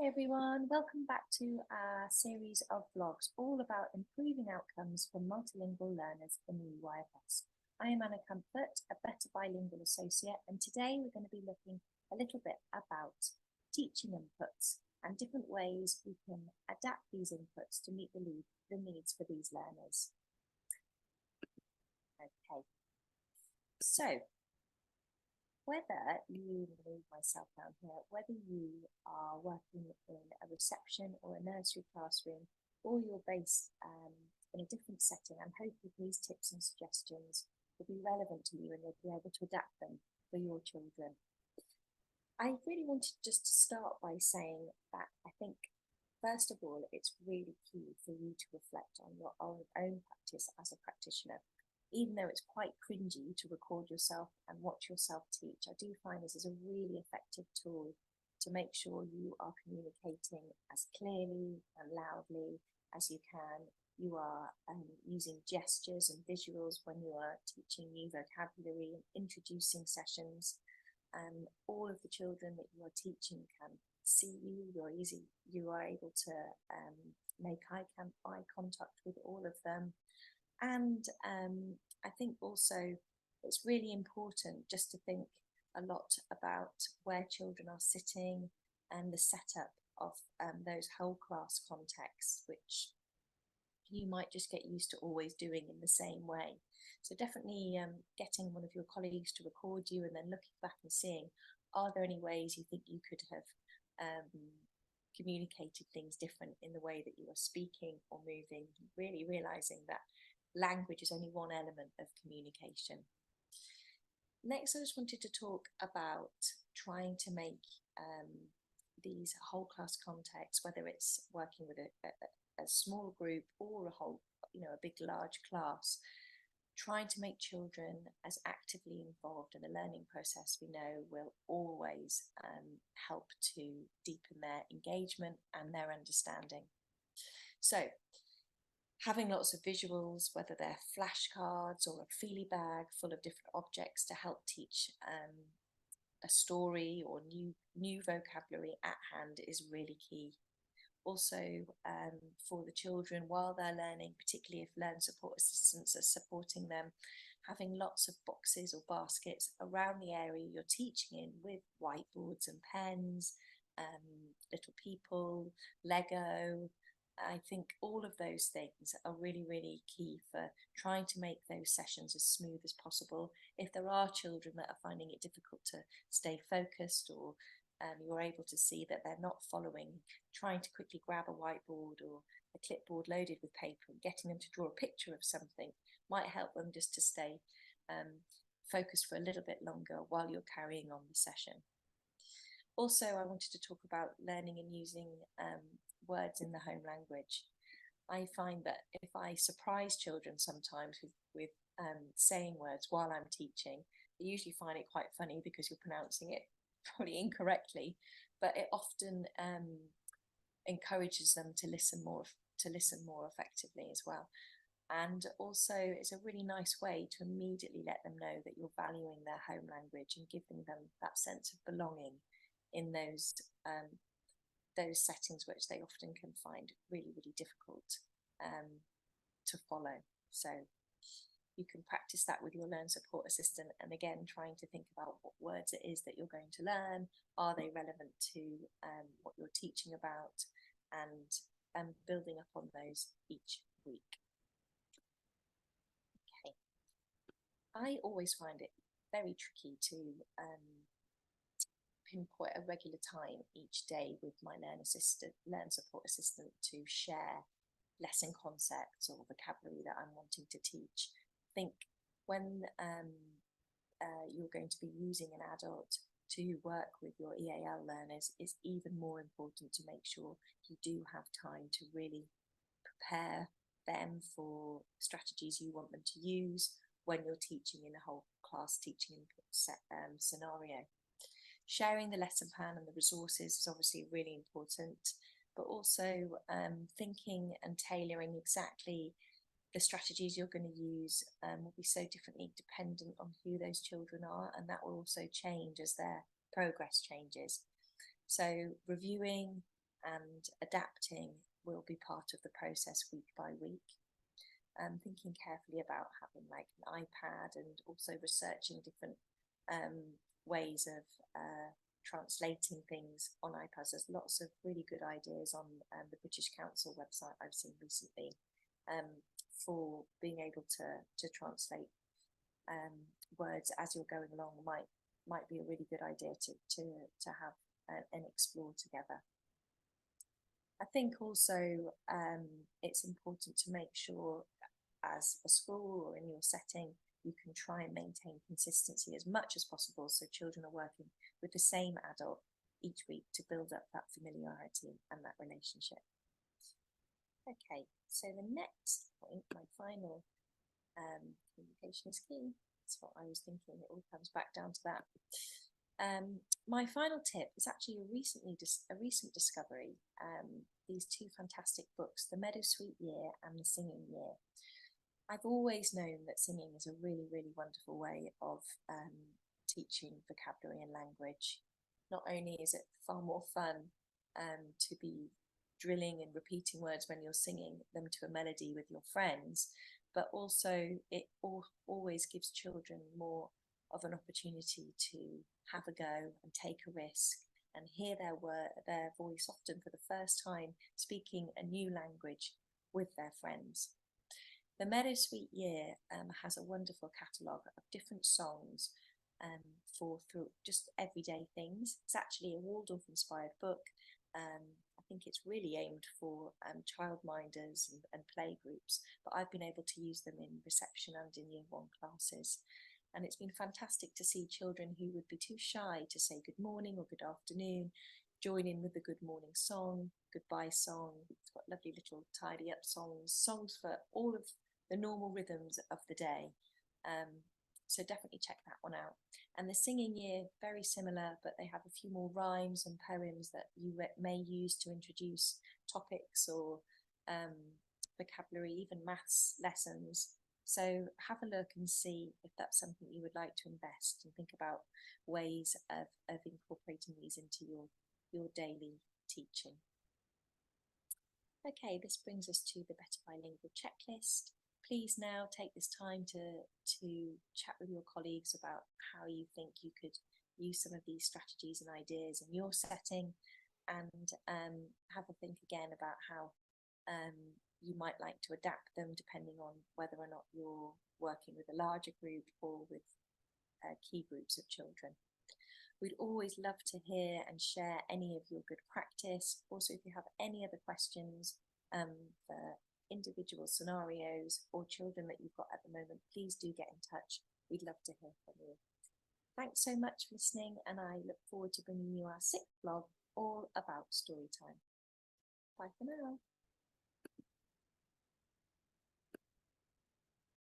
Hey everyone, welcome back to our series of vlogs all about improving outcomes for multilingual learners in the YFS. I am Anna Comfort, a Better Bilingual associate, and today we're going to be looking a little bit about teaching inputs and different ways we can adapt these inputs to meet the needs for these learners. Okay, so whether you move myself down here, whether you are working in a reception or a nursery classroom, or you're based in a different setting, I'm hoping these tips and suggestions will be relevant to you and you'll be able to adapt them for your children. I really wanted just to start by saying that I think, first of all, it's really key for you to reflect on your own practice as a practitioner. Even though it's quite cringy to record yourself and watch yourself teach, I do find this is a really effective tool to make sure you are communicating as clearly and loudly as you can. You are using gestures and visuals when you are teaching new vocabulary and introducing sessions. All of the children that you are teaching can see you. You are able to make eye contact with all of them. And I think also it's really important just to think a lot about where children are sitting and the setup of those whole class contexts, which you might just get used to always doing in the same way. So definitely getting one of your colleagues to record you and then looking back and seeing, are there any ways you think you could have communicated things different in the way that you are speaking or moving, really realizing that language is only one element of communication. Next, I just wanted to talk about trying to make these whole class contexts, whether it's working with a small group or a big, large class, trying to make children as actively involved in the learning process we know will always help to deepen their engagement and their understanding. So, having lots of visuals, whether they're flashcards or a feely bag full of different objects to help teach a story or new vocabulary at hand is really key. Also, for the children while they're learning, particularly if learn support assistants are supporting them, having lots of boxes or baskets around the area you're teaching in with whiteboards and pens, little people, Lego. I think all of those things are really, really key for trying to make those sessions as smooth as possible. If there are children that are finding it difficult to stay focused, or you're able to see that they're not following, trying to quickly grab a whiteboard or a clipboard loaded with paper and getting them to draw a picture of something might help them just to stay focused for a little bit longer while you're carrying on the session. Also, I wanted to talk about learning and using words in the home language. I find that if I surprise children sometimes with saying words while I'm teaching, they usually find it quite funny because you're pronouncing it probably incorrectly, but it often encourages them to listen more effectively as well. And also it's a really nice way to immediately let them know that you're valuing their home language and giving them that sense of belonging in those settings which they often can find really, really difficult to follow. So you can practice that with your learn support assistant, and again trying to think about what words it is that you're going to learn. Are they relevant to what you're teaching about, and building up on those each week. Okay, I always find it very tricky to pinpoint a regular time each day with my learn support assistant to share lesson concepts or vocabulary that I'm wanting to teach. I think when you're going to be using an adult to work with your EAL learners, it's even more important to make sure you do have time to really prepare them for strategies you want them to use when you're teaching in a whole class teaching input scenario. Sharing the lesson plan and the resources is obviously really important, but also thinking and tailoring exactly the strategies you're going to use will be so differently dependent on who those children are, and that will also change as their progress changes. So reviewing and adapting will be part of the process week by week. Thinking carefully about having like an iPad and also researching different ways of translating things on iPads. There's lots of really good ideas on the British Council website I've seen recently for being able to translate words as you're going along. Might be a really good idea to have and explore together. I think also it's important to make sure as a school or in your setting, you can try and maintain consistency as much as possible, so children are working with the same adult each week to build up that familiarity and that relationship. Okay, so the next point, my final communication is key. That's what I was thinking. It all comes back down to that. My final tip is actually a recent discovery. These two fantastic books, The Meadowsweet Year and The Singing Year. I've always known that singing is a really, really wonderful way of teaching vocabulary and language. Not only is it far more fun to be drilling and repeating words when you're singing them to a melody with your friends, but also it always gives children more of an opportunity to have a go and take a risk and hear their voice, often for the first time, speaking a new language with their friends. The Meadowsweet Year has a wonderful catalogue of different songs for just everyday things. It's actually a Waldorf-inspired book. I think it's really aimed for childminders and play groups, but I've been able to use them in reception and in Year 1 classes. And it's been fantastic to see children who would be too shy to say good morning or good afternoon join in with the good morning song, goodbye song. It's got lovely little tidy up songs for all of the normal rhythms of the day. So definitely check that one out. And the Singing Year, very similar, but they have a few more rhymes and poems that you may use to introduce topics or vocabulary, even maths lessons. So have a look and see if that's something you would like to invest, and think about ways of incorporating these into your daily teaching. Okay, this brings us to the Better Bilingual checklist. Please now take this time to chat with your colleagues about how you think you could use some of these strategies and ideas in your setting, and have a think again about how you might like to adapt them depending on whether or not you're working with a larger group or with key groups of children. We'd always love to hear and share any of your good practice. Also, if you have any other questions for individual scenarios or children that you've got at the moment, please do get in touch. We'd love to hear from you. Thanks so much for listening, and I look forward to bringing you our 6th vlog all about story time. Bye for now.